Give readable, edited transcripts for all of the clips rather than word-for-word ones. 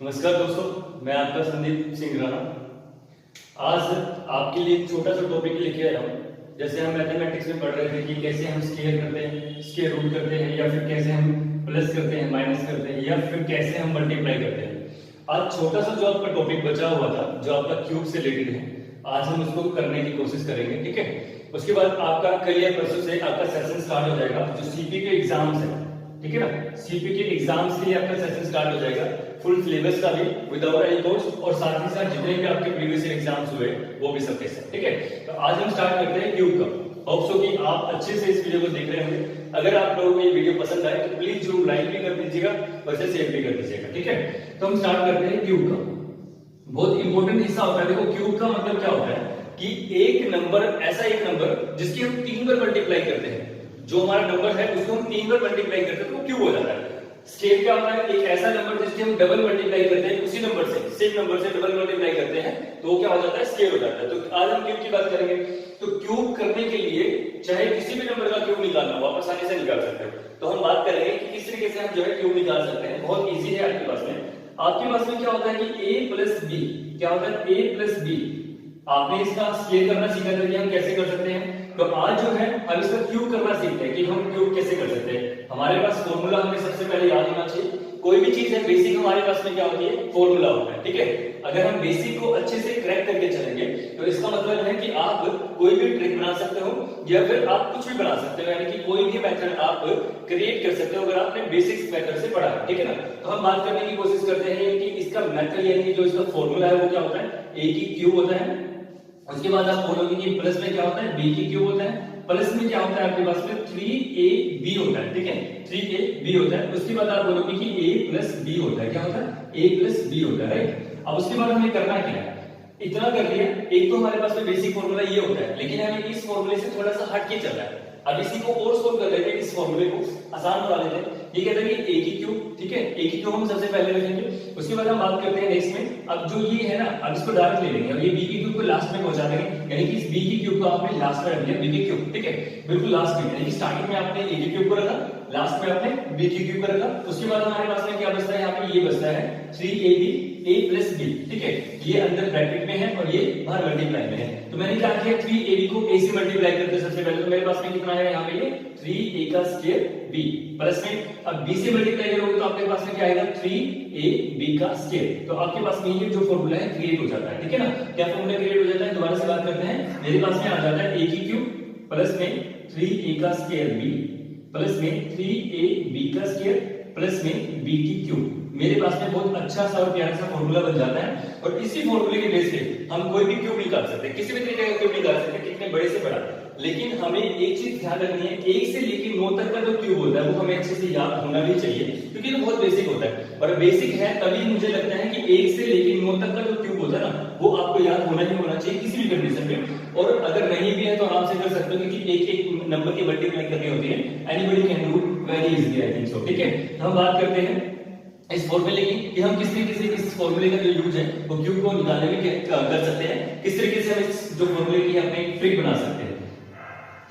नमस्कार दोस्तों, मैं आपका संदीप सिंह राणा। आज आपके लिए एक छोटा सा टॉपिक लेके आया हूँ। जैसे हम मैथमेटिक्स में पढ़ रहे थे कि कैसे हम स्केयर करते हैं, स्केयर रूट करते हैं, या फिर कैसे हम प्लस करते हैं, माइनस करते हैं, या फिर कैसे हम मल्टीप्लाई करते हैं। आज छोटा सा जो आपका टॉपिक बचा हुआ था, जो आपका क्यूब से रिलेटेड है, आज हम उसको करने की कोशिश करेंगे। ठीक है, उसके बाद आपका कल या परसों से आपका सेशन स्टार्ट हो जाएगा, जो सीपी के एग्जाम्स है। ठीक है ना, सीपी के एग्जाम्स के लिए आपका सेशन स्टार्ट हो जाएगा, फुल सिलेबस का भी, विदाउट एनी कोर्स, और साथ ही साथ जितने भी आपके प्रीवियस ईयर एग्जाम्स हुए वो भी सबके साथ। ठीक है, तो आज हम स्टार्ट करते हैं क्यूब का। होप सो कि आप अच्छे से इस वीडियो को देख रहे होंगे। अगर आप लोगों को ये वीडियो पसंद आए तो प्लीज जरूर लाइक भी कर दीजिएगा और इसे शेयर भी कर दीजिएगा। ठीक है, तो हम स्टार्ट करते हैं क्यूब का। बहुत इंपॉर्टेंट हिस्सा होता है। देखो, क्यूब का मतलब क्या होता है कि एक नंबर, ऐसा एक नंबर जिसकी हम 3 बार मल्टीप्लाई करते हैं। जो हमारा नंबर है उसको हम 3 बार मल्टीप्लाई करते हैं तो वो क्यूब हो जाता है। स्केल क्या होता है? एक ऐसा नंबर जिसके हम डबल मल्टीप्लाई करते हैं, उसी नंबर से, सेम नंबर से डबल मल्टीप्लाई करते हैं तो वो क्या हो जाता है? स्केल हो जाता है। तो आज हम क्यूब की बात करेंगे। तो क्यूब करने के लिए चाहे किसी भी नंबर का क्यूब निकालना हो, आप आसानी से निकाल सकते हो। तो हम बात करेंगे कि किस तरीके से हम जो है क्यूब निकाल सकते हैं। बहुत ईजी है। आपके पास में क्या होता है कि a प्लस बी, क्या होता है? a plus B. आपने इसका स्केल करना सीखा था कि हम कैसे कर सकते हैं। तो आज जो है हम इसका क्यूब करना सीखते हैं कि हम क्यूब कैसे कर सकते हैं। हमारे पास फॉर्मूला हमें सबसे पहले याद होना चाहिए। कोई भी चीज है बेसिक, हमारे पास में क्या होती है? फॉर्मूला होता है। ठीक है, अगर हम बेसिक को अच्छे से क्रैक करके चलेंगे तो इसका मतलब है कि आप कोई भी ट्रिक बना सकते हो या फिर आप कुछ भी बना सकते हो, यानी कि कोई भी मेथड आप क्रिएट कर सकते हो अगर आपने बेसिक्स मेथड से पढ़ा है। ठीक है ना, तो हम बात करने की कोशिश करते हैं कि इसका मेथड, यानी कि जो इसका फॉर्मूला है वो क्या होता है? a की क्यूब होता है। उसके बाद आप बोलोगे कि प्लस में क्या होता है? b की क्यूब होता है। प्लस में क्या होता है आपके पास में? 3ab होता है। ठीक है, 3ab होता है। उसके बाद आप बोलोगे कि a प्लस b होता है। क्या होता है? a प्लस b होता है। राइट, अब उसके बाद हमें करना क्या है? इतना कर लिया। एक तो हमारे पास में बेसिक फॉर्मूला ये होता है, लेकिन हमें इस फॉर्मूले से थोड़ा सा हट के चलना है। अब इसी को और सोल्व कर लेते हैं, इस फॉर्मूले को आसान बना लेते हैं। ये कहता है कि a की क्यूब। ठीक है, a की क्यूब हम सबसे पहले रखेंगे। उसके बाद हम बात करते हैं नेक्स्ट में। अब जो ये है ना, अब इसको डायरेक्ट ले लेंगे और ये b की क्यूब को लास्ट में पहुंचा देंगे, यानी कि इस b की क्यूब को आपने लास्ट में रख दिया, b की क्यूब। ठीक है, बिल्कुल लास्ट में, यानी कि स्टार्टिंग में आपने a की क्यूब को रखा, लास्ट में आपने b की क्यूब को रखा। उसके बाद हमारे पास में क्या बचता है? यहाँ पे ये बचता है 3ab a प्लस b। ठीक है, ये अंदर ब्रैकेट में है और ये बाहर मल्टीप्लाई में है। तो मैंने क्या किया? 3ab को a से मल्टीप्लाई करते सबसे पहले, तो मेरे पास में कितना है? यहाँ पे ये 3a का स्क्वायर b प्लस में, अब b से मल्टीप्लाई करोगे तो आपके पास में क्या आएगा? 3ab का स्क्वायर। तो आपके पास में ये जो फॉर्मूला है क्रिएट हो जाता है। ठीक है ना, क्या फॉर्मूला क्रिएट हो जाता है? दोबारा से बात करते हैं। मेरे पास में आ जाता है a की क्यूब प्लस में 3a का स्क्वायर b प्लस में 3ab का स्क्वायर प्लस में b की क्यूब। मेरे पास में बहुत अच्छा सा और प्यारा सा फॉर्मूला बन जाता है और इसी फॉर्मूले के बेस पे हम कोई भी क्यूब निकाल सकते हैं, किसी भी तरीके का क्यूब निकाल सकते हैं, कितने बड़े से बड़ा। लेकिन हमें एक चीज ध्यान रखनी है, 1 से लेकर 9 तक का जो क्यूब होता है वो हमें अच्छे से याद होना भी चाहिए, क्योंकि ये बहुत बेसिक होता है। और बेसिक है तभी मुझे लगता है कि 1 से लेकर 9 तक का जो क्यूब होता है ना, वो आपको याद होना ही होना चाहिए किसी भी कंडीशन में। और अगर नहीं भी है तो आराम से कर सकते हो, क्योंकि एक एक नंबर की मल्टीप्लाई करनी होती है। Anybody can do very easily, I think so. ठीक है, हम बात करते हैं इस फॉर्मूले की कि हम किस तरीके से इस फॉर्मूले का जो यूज है वो क्यूब को निकालने में कर सकते हैं, किस तरीके से हम इस जो फॉर्मूले की अपने ट्रिक बना सकते हैं।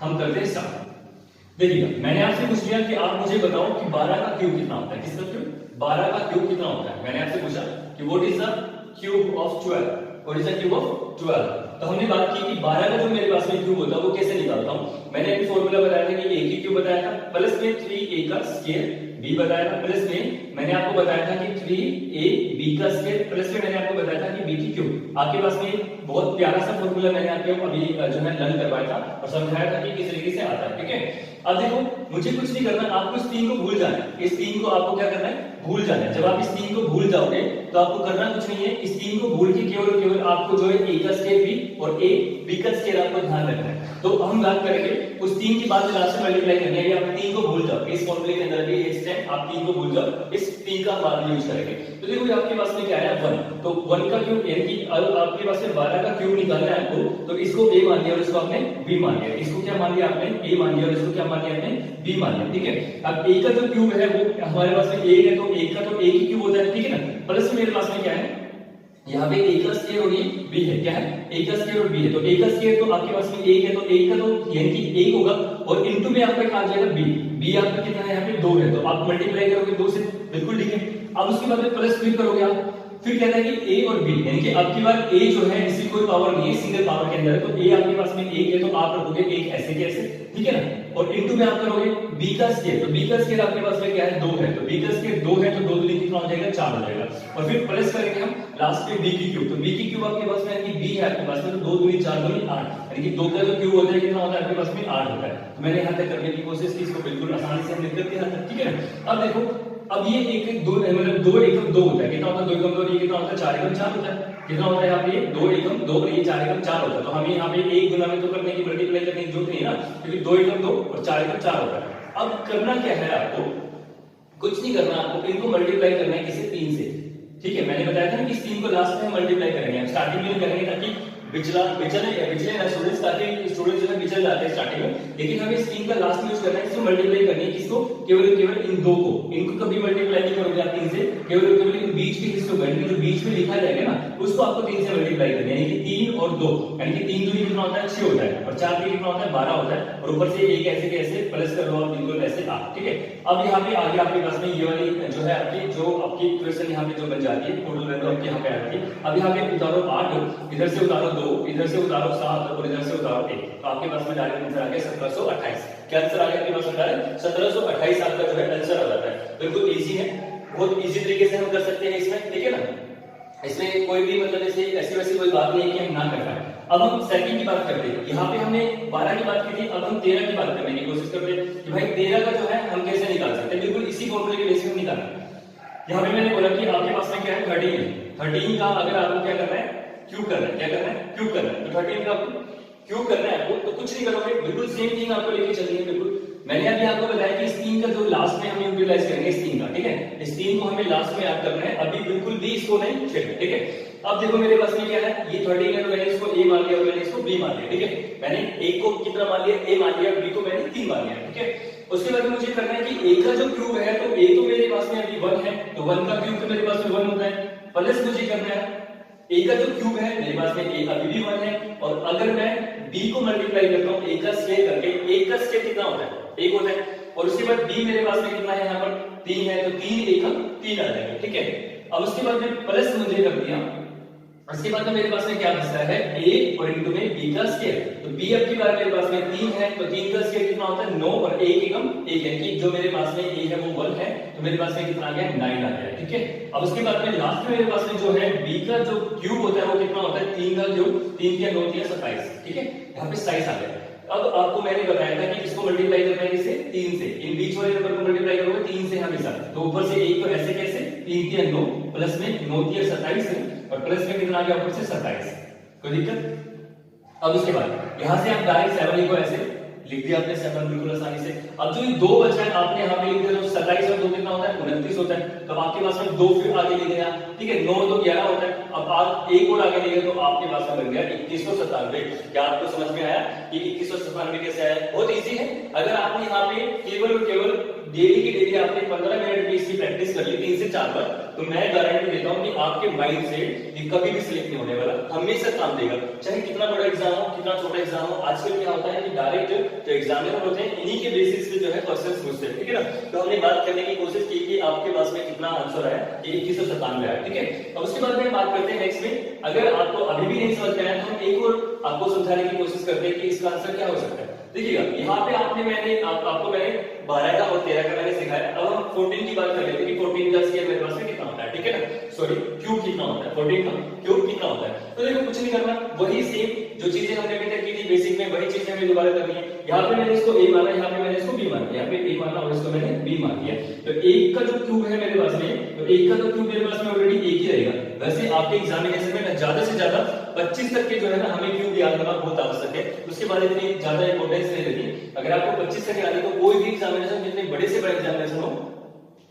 हम करते हैं स्टार्ट। देखिएगा, मैंने आपसे पूछ लिया कि आप मुझे बताओ कि 12 का क्यूब कितना होता है। किसका क्यूब? 12 का क्यूब कितना होता है। मैंने आपसे पूछा कि what is the cube of 12, what is the cube of 12। तो हमने बात की कि 12 का जो मेरे पास में क्यूब होता है वो कैसे निकालता हूं। मैंने अभी फॉर्मूला बताया था कि a की क्यूब बताया था, प्लस में 3a का स्क्वायर b बताया था, प्लस में मैंने आपको बताया था कि 3ab का स्क्वायर, प्लस में मैंने आपको बताया था कि b की क्यूब। आपके पास में बहुत प्यारा सा फॉर्मूला मैंने आपको अभी जो है लर्न करवाया था और समझाया था कि किस तरीके से आता है। ठीक है, अब देखो, मुझे कुछ नहीं करना, आपको इस 3 को भूल जाना है। इस 3 को आपको क्या करना है? भूल जाना है। जब आप इस 3 को भूल जाओगे तो आपको करना कुछ नहीं है। इस 3 को भूल के केवल केवल आपको जो है a का स्क्वायर b और a b का स्क्वायर आपको ध्यान रखना है। तो हम बात करेंगे उस 3 की बाद लास्ट में मल्टीप्लाई करनी है। आप 3 को भूल जाओ, इस फॉर्मूले के अंदर भी इस टाइम आप 3 को भूल जाओ, इस 3 का बाद यूज करेंगे। तो देखो आपके पास में क्या है? 1। तो 1 का क्यूब, यानी कि आपके पास में 12 का क्यूब निकालना है आपको, तो इसको a मान लिया और इसको आपने b मान लिया। इसको क्या मान लिया आपने? a मान लिया और इसको क्या मान लिया आपने? b मान लिया। ठीक है, अब a का जो क्यूब है वो हमारे पास में a है, तो a का तो a की क्यूब होता है। ठीक है ना, प्लस में मेरे पास में क्या है? यहाँ पे a का स्क्वायर और ये b है। क्या है? a का स्क्वायर और b है। तो a का स्क्वायर तो आपके पास में 1 है, तो 1 का तो यानी कि 1 होगा और इनटू में आपका क्या आ जाएगा? b। b आपका कितना है? यहाँ पे 2 है, तो आप मल्टीप्लाई करोगे 2 से, बिल्कुल ठीक है। अब उसके बाद में प्लस फिर करोगे आप, फिर कहता है कि a और b, यानी कि आपकी बात a जो है इसकी कोई पावर नहीं है, सिंगल पावर के अंदर है, तो a आपके पास में एक है तो आप रखोगे एक ऐसे के ऐसे, ठीक है ना, और इनटू में आप करोगे b का स्क्वायर, तो b का स्क्वायर आपके पास में क्या है 2 है, तो b का स्क्वायर 2 है तो 2 दूनी कितना हो जाएगा 4 हो जाएगा, और फिर प्लस करेंगे हम लास्ट में b की क्यूब, तो b की क्यूब आपके पास में यानी कि b है आपके पास में, तो 2 दूनी 4 दूनी 8, यानी कि 2 का जो क्यूब होता है कितना होता है आपके पास में 8 होता है। तो मैंने यहां तक करने की कोशिश की, इसको बिल्कुल आसानी से हम लिख देते हैं, ठीक है ना। अब देखो, अब ये एक दो मतलब 2 एकम 2 होता है, कितना होता है 2 एकम 2, ये कितना होता है 4 एकम 4 होता है, कितना होता है यहाँ पे 2 एकम 2 और ये 4 एकम 4 होता है, तो हमें यहाँ पे एक गुना में तो करने की मल्टीप्लाई करने की जरूरत नहीं है ना, क्योंकि 2 एकम 2 और 4 एकम 4 होता है। अब करना क्या है आपको, कुछ नहीं करना, आपको इनको मल्टीप्लाई करना है किसी 3 से, ठीक है। मैंने बताया था ना कि इस 3 को लास्ट में मल्टीप्लाई करेंगे, हम स्टार्टिंग में करेंगे ताकि बिचले ना स्टूडेंट्स, ताकि स्टूडेंट्स जो है बिचल जाते हैं स्टार्टिंग में, लेकिन हमें इस 3 का लास्ट में यूज करना है, इसको मल्टीप्लाई करनी है, किसको, केवल इन दो को, इनको कभी मल्टीप्लाई नहीं करोगे आप 3 से, केवल इन बीच के हिस्सों को, यानी जो बीच में लिखा जाएगा ना उसको आपको 3 से मल्टीप्लाई करना है, यानी कि 3 और 2, यानी कि 3 दूनी कितना होता है 6 होता है, और 4 कितना होता है 12 होता है, और ऊपर से एक ऐसे कैसे प्लस कर लो आप बिल्कुल ऐसे आप, ठीक है। अब यहाँ पे आगे आपके पास में ये वाली जो है आपकी इक्वेशन यहाँ पे जो बन जाती है, टोटल वैल्यू आपके यहाँ पे आ जाती है। अब यहाँ पे उतारो 8, इधर से उतारो 2, इधर से उतारो 7 और इधर से उतारो 1, तो आपके पास में डायरेक्ट आंसर आ गया 1728। क्या आंसर आ गया आपके पास में, 1728 आपका जो है आंसर आ जाता है। बिल्कुल इजी है, बहुत इजी तरीके से हम कर सकते हैं इसमें, ठीक है ना, इसमें कोई भी मतलब ऐसी वैसी कोई बात नहीं है कि हम ना कर पाए। अब हम सेकंड की बात करते हैं, यहाँ पे हमने 12 की बात की थी, अब हम 13 की बात करने की कोशिश करते हैं कि भाई 13 का जो है हम कैसे निकाल सकते हैं, बिल्कुल इसी फॉर्मूले के बेसिस पे निकालना। यहाँ पे मैंने बोला कि आपके पास में क्या है 13 है, 13 का अगर आपको क्या करना है क्यूब करना है, क्या करना है क्यूब करना है, तो 13 का आपको क्यूब करना है आपको, तो कुछ नहीं करोगे, बिल्कुल सेम थिंग आपको लेके चलनी है। बिल्कुल मैंने अभी आपको बताया कि इस 3 का जो लास्ट में हम यूटिलाइज करेंगे इस 3 का, ठीक है, इस 3 को हमें लास्ट में याद करना है, अभी बिल्कुल भी इसको नहीं छेड़ना, ठीक है। अब देखो मेरे पास में क्या है, ये 13 है तो मैंने इसको a मान लिया और मैंने इसको b मान लिया, ठीक है, मैंने a को कितना मान लिया a मान लिया, b को मैंने 3 मान लिया, ठीक है। उसके बाद मुझे करना है कि a का जो क्यूब है, तो a तो मेरे पास में अभी 1 है, तो 1 का क्यूब तो मेरे पास में 1 होता है, प्लस मुझे करना है a का जो क्यूब है मेरे पास में a अभी भी 1 है, और अगर मैं b को मल्टीप्लाई करता हूं a का स्क्वायर करके, a का स्क्वायर कितना होता है 1 होता है, और उसके बाद b मेरे पास में कितना है यहाँ पर 3 है, तो 3 एकम 3 आ जाएगा, ठीक है। अब उसके बाद में प्लस मुझे कर दिया, उसके बाद में मेरे पास में क्या बचता है a और इनटू में b का स्क्वायर, तो b अब की बार मेरे पास में 3 है, तो 3 का स्क्वायर कितना होता है 9 और 1 एकम 1 है, कि जो मेरे पास में a है वो 1 है, तो मेरे पास में कितना आ गया 9 आ गया, ठीक है। अब उसके बाद में लास्ट में मेरे पास में जो है b का जो क्यूब होता है वो कितना होता है 3 का क्यूब, 3 के 9 3 27, ठीक है, यहाँ पे 27 आ गया। अब आपको मैंने बताया था कि इसको मल्टीप्लाई करना है किससे 3 से, इन बीच वाले नंबर को मल्टीप्लाई करोगे 3 से हमेशा, तो ऊपर से 1 तो ऐसे कैसे 3 के 9 प्लस में 9 के 27 है, और प्लस में कितना आ गया ऊपर से 27, कोई दिक्कत। अब उसके बाद यहां से आप डायरेक्ट 7 को ऐसे लिख दिया आपने 7 बिल्कुल आसानी से। अब जो ये 2 बचा है आपने यहाँ पे लिख दिया, तो 27 और 2 कितना होता है 29 होता है, तब आपके पास में 2 फिर आगे लिख दिया, ठीक है, 9 तो 11 होता है, अब आप एक और आगे लिखे तो आपके पास में बन गया 2197। क्या आपको समझ में आया कि 2197 कैसे आया? बहुत इजी है, अगर आपने यहाँ पे केवल और केवल डेली की डेली आपने 15 मिनट की इसकी प्रैक्टिस कर ली 3 से 4 बार, तो मैं गारंटी देता हूं कि आपके माइंड से ये कभी भी स्लिप नहीं होने वाला, हमेशा काम देगा, चाहे कितना बड़ा एग्जाम हो कितना छोटा एग्जाम हो। आजकल क्या होता है कि डायरेक्ट जो एग्जामिनर होते हैं इन्हीं के बेसिस पे जो है क्वेश्चंस पूछते हैं, ठीक है ना। तो हमने बात करने की कोशिश की कि आपके पास में कितना आंसर आया, ये 2197 आया, ठीक है। अब उसके बाद में बात करते हैं नेक्स्ट में, अगर आपको अभी भी नहीं समझ में आया तो हम एक और आपको समझाने की कोशिश करते हैं कि इसका आंसर क्या हो सकता है। देखिएगा यहाँ पे आपको मैंने 12 का और 13 का मैंने सिखाया, अब हम 14 की बात कर लेते हैं कि 14 का स्क्वायर मेरे पास में कितना होता है, ठीक है ना, सॉरी क्यूब कितना होता है, 14 का क्यूब कितना होता है। तो देखो कुछ नहीं करना, वही सेम जो चीजें हमने अभी तक की थी बेसिक में वही चीजें हमें दोबारा करनी है। यहाँ पे मैंने इसको a माना, यहाँ पे मैंने इसको b माना, यहाँ पे a माना और इसको मैंने b मान दिया, तो 1 का जो क्यूब है मेरे पास में, तो 1 का जो क्यूब मेरे पास में ऑलरेडी 1 ही रहेगा। वैसे आपके एग्जामिनेशन में ज्यादा से ज्यादा 25 तक के जो है ना हमें क्यूब याद करना बहुत आवश्यक है, उसके बाद इतनी ज्यादा इंपॉर्टेंस नहीं रहती। अगर आपको 25 तक याद है तो कोई भी एग्जामिनेशन जितने बड़े से बड़े एग्जामिनेशन हो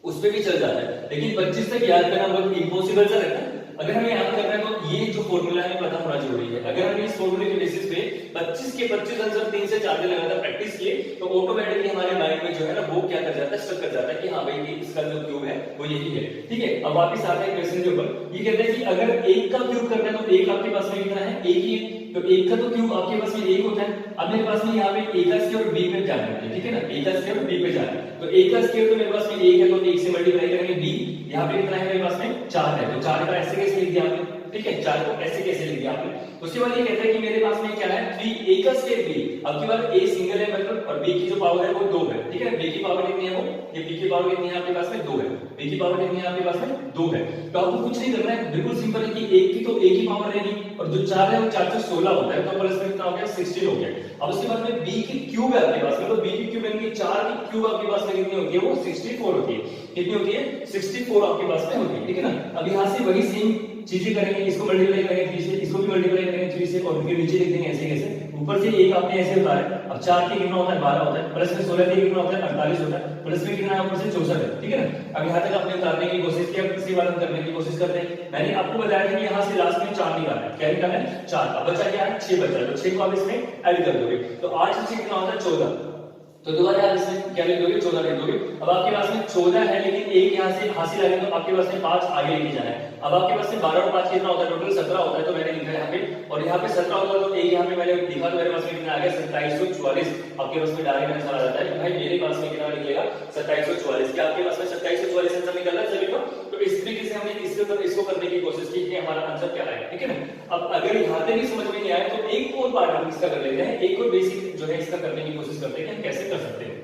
उस पे भी चल जाता है, लेकिन 25 तक याद करना बहुत इम्पॉसिबल सा लगता है। अगर हमें याद करना है तो ये जो फॉर्मूला है पता होना जरूरी है। अगर हम इस फॉर्मूले के बेसिस पे 25 के 25 आंसर 3 से 4 दिन लगातार प्रैक्टिस किए तो ऑटोमेटिकली हमारे माइंड में जो है ना वो क्या कर जाता है, स्टक कर जाता है कि हाँ भाई ये इसका जो क्यूब है वो यही है। ठीक है, अब वापस आते हैं क्वेश्चन के ऊपर। ये कहते हैं कि अगर एक का क्यूब करना है तो एक आपके पास में कितना है, एक ही है, तो एक का तो क्यूब आपके पास में एक होता है। अब मेरे पास में यहाँ पे ए का स्क्वायर और बी पे जाना है, ठीक है ना, ए का स्क्वायर और बी पे जाना है। तो ए का स्क्वायर तो मेरे पास में एक है तो एक से मल्टीप्लाई करेंगे बी, यहाँ पे कितना है मेरे पास में 4 है, तो 4 का ऐसे कैसे लिख दिया आपने, ठीक है, 4 को ऐसे कैसे लिख दिया आपने। उसके बाद ये कहता है कि मेरे पास में क्या है 3 ए का स्क्वायर बी, अब की बार ए सिंगल है मतलब और बी की जो पावर है वो 2 है, ठीक है, बी की पावर कितनी है वो, ये बी की पावर कितनी है आपके पास में 2 है, बी की पावर कितनी है आपके पास में 2 है। तो आपको कुछ नहीं करना है, बिल्कुल सिंपल है कि एक की तो एक ही पावर रहेगी और जो 4 है वो 4 से 16 होता है, तो प्लस में कितना हो गया 16 हो गया। अब उसके बाद में b की क्यूब है आपके पास में, तो b की क्यूब यानी 4 की क्यूब आपके पास में कितनी होती है, वो 64 होती है। कितनी होती है, 64 आपके पास में होती है, ठीक है ना। अब यहां से वही सेम चीजें करेंगे, इसको मल्टीप्लाई करेंगे 3 से, इसको भी मल्टीप्लाई करेंगे 3 से और फिर नीचे लिख देंगे ऐसे कैसे, ऊपर से एक आपने ऐसे उतारा, अब 4 के कितना होता है 12 होता है, प्लस में 16 के कितना होता है 48 होता है, प्लस में कितना है ऊपर से 64 है, ठीक है ना। अब यहां तक आपने उतारने की कोशिश की, अब इसके बाद हम करने की कोशिश करते हैं। मैंने आपको बताया था कि यहां से लास्ट में 4 निकालना है, क्या निकालना है 4, अब बचा क्या है 6 बचा है, तो 6 को आप इसमें ऐड कर दोगे तो 8 से 6 कितना होता है 14, तो दोबारा आप इसमें क्या लिख दोगे 14 लिख दोगे। अब आपके पास में 14 है लेकिन एक यहां से हासिल आ गया तो आपके पास में 5 आगे लेके जाना है। अब आपके पास में 12 और 5 कितना होता है, टोटल 17 होता है, तो मैंने लिखा है यहाँ पे, और यहाँ पे 17 होता है तो एक यहाँ पे मैंने लिखा तो मेरे पास में कितना आ गया 2744, आपके पास में डायरेक्ट आंसर आ जाता है कि भाई मेरे पास में कितना निकलेगा 2744। क्या आपके पास में 2744 आंसर निकल रहा है सभी को? तो इस तरीके से हमने इसको करने की कोशिश की कि हमारा आंसर क्या है, ठीक है ना। अब अगर यहाँ पे भी समझ में नहीं आया तो एक और पार्ट हम इसका कर लेते हैं, एक और बेसिक जो है इसका करने की कोशिश करते हैं कि हम कैसे कर सकते हैं।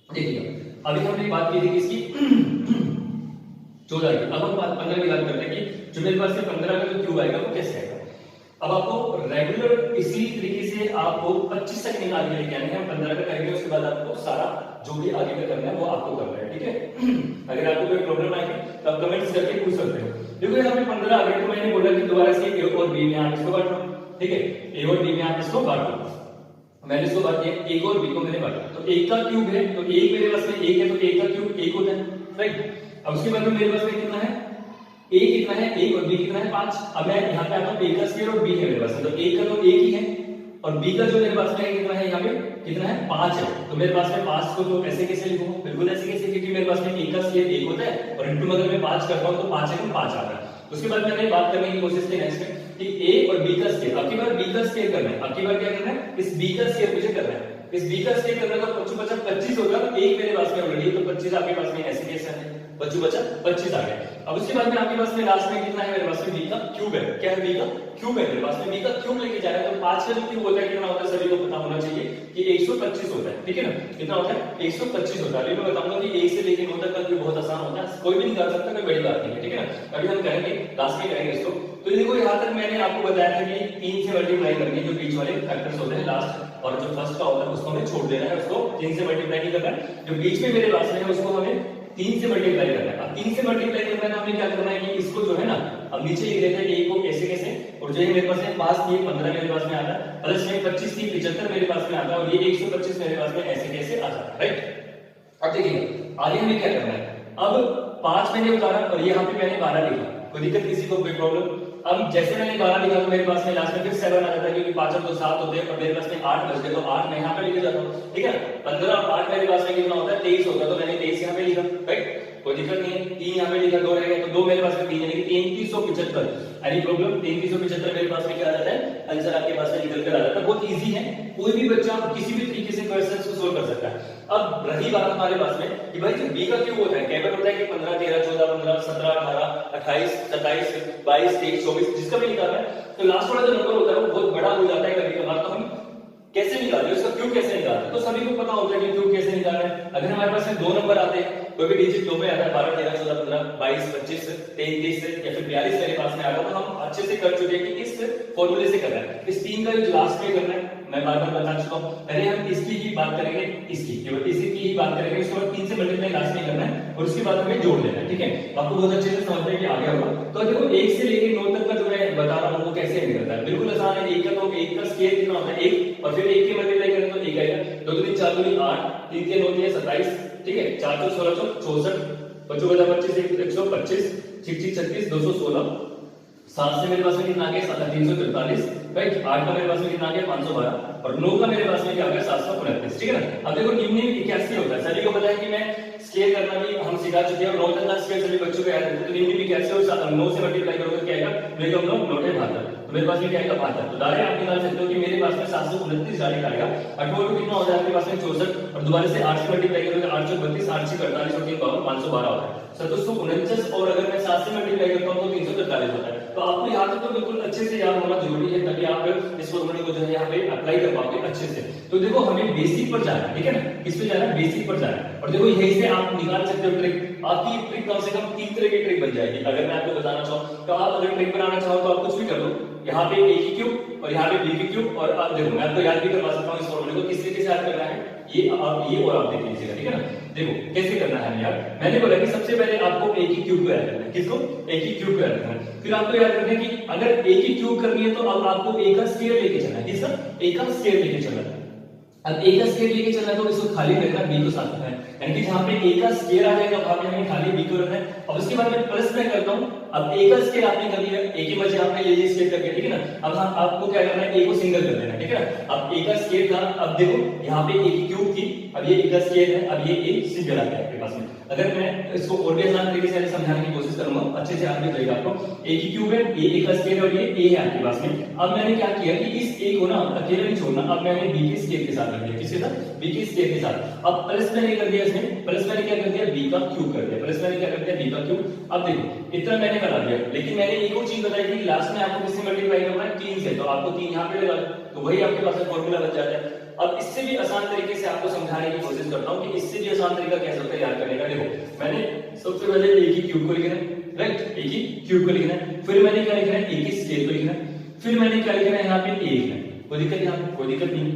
देखिए अभी हमने बात की थी किसकी 14 की, अब हम बात 15 की बात करते हैं कि जो मेरे पास से 15 का जो क्यूब आएगा वो कैसे आएगा। अब आपको रेगुलर इसी तरीके से आपको 25 तक निकाल के लेके आने हैं, 15 का करेंगे उसके बाद आपको सारा जो भी आगे का करना है वो आपको करना है, ठीक है। अगर आपको कोई प्रॉब्लम आएगी तो आप कमेंट्स करके पूछ सकते हो। देखो यहाँ पे 15 आ गए तो मैंने बोला कि दोबारा से ए और बी में आप इसको बांटो, ठीक है, ए और बी में आप इसको बांटो, मैंने इसको बात किया एक और बी को मैंने बांटा, तो एक का क्यूब है तो एक मेरे पास में एक है तो एक का क्यूब एक होता है, राइट। अब उसके बाद में मेरे पास में कितना है a कितना है 1 और b कितना है 5। अब मैं यहाँ पे आता हूँ a का स्क्वायर और b है मेरे पास में, तो a का तो 1 ही है और b का जो मेरे पास में कितना है यहाँ पे कितना है 5 है, तो मेरे पास में 5 को तो ऐसे कैसे लिखूंगा, बिल्कुल ऐसे कैसे, क्योंकि मेरे पास में a का स्क्वायर 1 होता है और इनटू अगर मैं 5 करता हूँ तो 5 है तो 5 आता है। उसके बाद मैंने बात करने की कोशिश की नेक्स्ट में कि a और b का स्क्वायर, अब की बार b का स्क्वायर करना है, अब की बार क्या करना है इस b का स्क्वायर मुझे करना है, इस b का स्क्वायर करना तो 25 होगा, एक मेरे पास में ऑलरेडी तो 25 आपके पास में ऐसे कैसे है 25 आ गया। अब उसके बाद में आपके पास में लास्ट में कितना है मेरे पास में b का क्यूब है, क्या है b का क्यूब है मेरे पास में, b का क्यूब लेके जा रहा है तो 5 का जो क्यूब होता है कितना होता है सभी को पता होना चाहिए कि 125 होता है, ठीक है ना, कितना होता है 125 होता है। मैं बताऊंगा कि 1 से लेके 9 तक का क्यूब बहुत आसान होता है, कोई भी निकाल सकता है, कोई बड़ी बात नहीं है, ठीक है ना। अभी हम करेंगे लास्ट में करेंगे इसको। तो देखो यहाँ तक मैंने आपको बताया था कि 3 से मल्टीप्लाई करके जो बीच वाले फैक्टर्स होते हैं लास्ट और जो फर्स्ट का होता है उसको हमें छोड़ देना है, उसको 3 से मल्टीप्लाई नहीं करना है, जो बीच में मेरे पास में है उसको हमें 3 से मल्टीप्लाई करना है। अब 3 से मल्टीप्लाई करना है तो हमें क्या करना है कि इसको जो है ना अब नीचे लिख देते हैं a को कैसे कैसे, और जो है मेरे पास में 5 थी 15 मेरे पास में आता है, प्लस में 25 थी 75 मेरे पास में आता है और ये 125 मेरे पास में ऐसे कैसे आ जाता है, राइट। अब देखिए आगे हमें क्या करना है, अब 5 मैंने उतारा और यहाँ पे मैंने 12 लिखा, कोई दिक्कत किसी को कोई प्रॉब्लम। अब जैसे मैंने 12 लिखा तो मेरे पास में लास्ट में फिर 7 आ जाता है क्योंकि 5 और 2 7 होते हैं और मेरे पास में 8 बच गए तो 8 मैं यहाँ पे लिख जाता हूँ, ठीक है। 15 और 8 मेरे पास में कितना होता है 23 होता है, तो मैंने 23 यहाँ पे लिखा, राइट, कोई दिक्कत नहीं है। 3 यहाँ पे लिखा 2 रह गया तो 2 मेरे पास में 3 यानी कि 3375, एनी प्रॉब्लम 3375 मेरे पास में क्या आ जाता है आंसर आपके पास में निकल कर आ जाता है। बहुत इजी है, कोई भी बच्चा किसी भी तरीके से क्वेश्चंस को सोल्व कर सकता है। अब रही बात हमारे पास में कि भाई जो b का क्यूब होता है कैपिटल होता है कि 15 13 14 15 17 18 28 27 22 23 24 जिसका भी निकालना है तो लास्ट वाला जो नंबर होता है वो बहुत बड़ा हो जाता है कभी कभार, तो हम कैसे निकालते हैं उसका क्यूब कैसे निकालते हैं, तो सभी को पता होता है कि क्यूब कैसे निकालना है। अगर हमारे पास में 2 नंबर आते हैं कोई भी डिजिट 2 में आता है 12 13 14 15 22 25 33 या फिर 42 मेरे पास में आता है, तो हम अच्छे से कर चुके हैं कि इस फॉर्मूले से करना है। इस 3 का जो लास्ट में करना है मैं बार बार बता चुका हूं, पहले हम इसकी ही बात करेंगे, इसकी केवल इसी की ही बात करेंगे, उसके बाद 3 से मल्टीप्लाई लास्ट में करना है और उसके बाद हमें जोड़ देना है, ठीक है। आपको बहुत अच्छे से समझ में आ गया होगा। तो देखो 1 से लेकर 9 तक का जो मैं बता रहा हूं वो कैसे निकलता है, बिल्कुल आसान है। 1 का तो 1 का स्क्वायर कितना होता है 1 और फिर 1 के मल्टीप्लाई करें तो 1 आएगा, 2 दूनी 4 दूनी 8 3 के 9 दिए 27, ठीक है, 4 चौक 16 64 25 125 6 36 216 7 से मेरे पास में कितना आ गया 343, राइट। 8 का मेरे पास में कितना आ गया 512 और 9 का मेरे पास में क्या आ गया 729, ठीक है ना। अब देखो निम्न में 81 होता है, सभी को पता है कि मैं स्केल करना भी हम सिखा चुके हैं और 9 तक का स्केल सभी बच्चों को याद है। तो निम्न में कैसे हो 9 से मल्टीप्लाई करोगे क्या आएगा, मेरे हम लोग 9 72, तो मेरे पास में क्या आएगा 72। तो डायरेक्ट आप निकाल सकते हो कि मेरे पास में 729 डायरेक्ट आएगा। 8 को कितना होता है आपके पास में 64 और दोबारा से 8 से मल्टीप्लाई करोगे 8 से 32, 8 से 48 और 3 पावर 512 होता है 749, और अगर मैं 7 से मल्टीप्लाई करता हूं तो 343 होता है। तो आपको यहाँ तक तो बिल्कुल अच्छे से याद होना जरूरी है, तभी आप इस फॉर्मूले को जो है यहाँ पे अप्लाई कर पाओगे अच्छे से। तो देखो हमें बेसिक पर जाना है, ठीक है ना, किस पे जाना है, बेसिक पर जाना है। और देखो यही से आप निकाल सकते हो ट्रिक, आपकी ट्रिक कम से कम 3 तरह की ट्रिक बन जाएगी। अगर मैं आपको बताना चाहूँ तो आप अगर ट्रिक बनाना चाहो तो आप कुछ भी कर लो, यहाँ पे a की क्यूब और यहाँ पे b की क्यूब, और आप देखो मैं आपको याद भी करवा सकता हूँ इस फॉर्मूले को किस तरीके से याद करना है, ये और आप देख लीजिएगा, ठीक है ना। देखो कैसे करना है यार, मैंने बोला कि सबसे पहले आपको a की क्यूब को याद करना है, किसको, a की क्यूब को याद करना है। फिर आपको याद रखना है कि अगर a की क्यूब करनी है तो अब आपको a का स्क्वायर लेके चलना है, किसका, a का स्क्वायर लेके चलना है। अब a का स्क्वायर लेके चलना है तो इसको खाली रखना है, b को साथ रखना है, यानी कि जहां पे a का स्क्वायर आ जाएगा वहां पे हमें खाली b को रखना है। अब उसके बाद में प्लस में करता हूं, अब a का स्क्वायर आपने कर लिया, a की वजह आपने ये स्क्वायर कर दिया, ठीक है ना। अब आपको क्या करना है, a को सिंगल कर देना, ठीक है ना। अब a का स्क्वायर था, अब देखो यहाँ पे a की क्यूब थी, अब ये a का स्क्वायर है, अब ये a सिंगल आ गया आपके पास में। अगर मैं इसको और भी आसान तरीके से समझाने की कोशिश करूंगा अच्छे से आप भी जाएगा आपको, a की क्यूब है, a का स्क्वायर और ये a है आपके पास में। अब मैंने क्या किया कि इस a को ना अकेले नहीं छोड़ना, अब मैंने b के स्क्वायर के साथ रख दिया, किसके साथ, b के स्क्वायर के साथ। अब प्लस मैंने कर दिया इसमें, प्लस मैंने क्या कर दिया, b का क्यूब कर दिया, प्लस मैंने क्या कर दिया, b का क्यूब। अब देखो इतना मैंने करा दिया, लेकिन मैंने एक और चीज बताई थी लास्ट में आपको किससे मल्टीप्लाई करना है, 3 से, तो आपको 3 यहाँ पे लगा तो वही आपके पास फॉर्मूला बन जाता है। अब इससे भी आसान तरीके से आपको समझाने की कोशिश करता हूं कि इससे भी आसान तरीका कैसे होता है याद करने का। देखो मैंने सबसे पहले a की क्यूब को लिखना है, राइट, a की क्यूब को लिखना है, फिर मैंने क्या लिखना है, a की स्क्वायर को लिखना है, फिर मैंने क्या लिखना है यहाँ पे a लिखना है, कोई दिक्कत नहीं, कोई दिक्कत नहीं,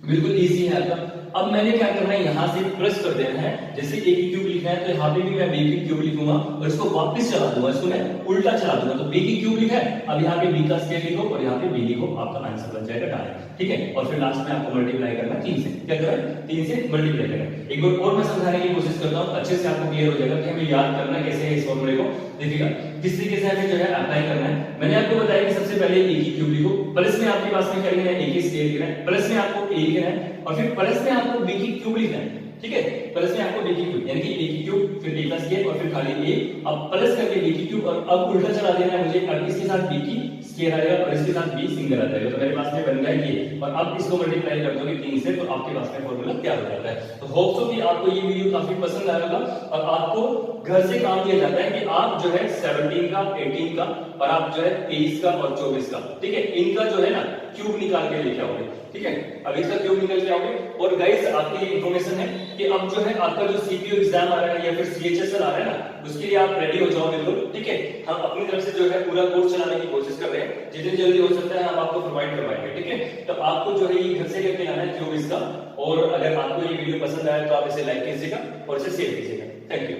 बिल्कुल इजी है आपका। अब मैंने क्या करना है, यहाँ से प्लस कर देना है, जैसे a की क्यूब लिखना है तो यहाँ पे भी मैं b की क्यूब लिखूंगा और इसको वापस चला दूंगा, इसको मैं उल्टा चला दूंगा। तो b की क्यूब लिखा है, अब यहाँ पे b का स्क्वायर लिखो और यहाँ पे b लिखो, आपका आंसर बन जाएगा डायरेक्ट, ठीक है। और फिर लास्ट में आपको मल्टीप्लाई करना है 3 से, क्या करना है, 3 से मल्टीप्लाई करना है। एक बार और मैं समझाने की कोशिश करता हूँ, अच्छे से आपको क्लियर हो जाएगा कि हमें याद करना कैसे है इस फॉर्मूले को। देखिएगा किस तरीके से हमें जो है अप्लाई करना है। मैंने आपको बताया कि सबसे पहले a की क्यूब लिखो, प्लस में आपके पास में क्या लिखना है, a की स्क्वायर लिखना है, प्लस में आपको a लिखना है और फिर प्लस में आपको b की क्यूब लिखना है, ठीक है। प्लस में आपको b की क्यूब यानी कि a की क्यूब फिर a का स्क्वायर और फिर खाली a, अब प्लस करके b की क्यूब और अब उल्टा चला देना है मुझे, अब इसके साथ b की स्क्वायर आएगा और इसके साथ b सिंगल आ जाएगा, तो मेरे पास में बन गया ये। और अब इसको मल्टीप्लाई कर दोगे 3 से तो आपके पास में फॉर्मूला तैयार हो जाता है। तो होप सो कि आपको ये वीडियो काफी पसंद आया होगा और आपको घर से काम दिया जाता है कि आप जो है 17 का 18 का और आप जो है 23 का और 24 का, ठीक है, इनका जो है ना क्यूब निकाल के लेके आओगे, ठीक है। अब इसका क्यूब निकल के आओगे। और गाइस आपके लिए इंफॉर्मेशन है कि अब जो है आपका जो सीपीयू एग्जाम आ रहा है या फिर सीएचएसएल आ रहा है ना, उसके लिए आप रेडी हो जाओ बिल्कुल, ठीक है। हम अपनी तरफ से जो है पूरा कोर्स चलाने की कोशिश कर रहे हैं, जितनी जल्दी हो सकता है हम आपको प्रोवाइड करवाएंगे, ठीक है। तो आपको जो है ये घर से लेके आना है क्यूब इसका। और अगर आपको ये वीडियो पसंद आया तो आप इसे लाइक कीजिएगा और इसे शेयर कीजिएगा। Thank you.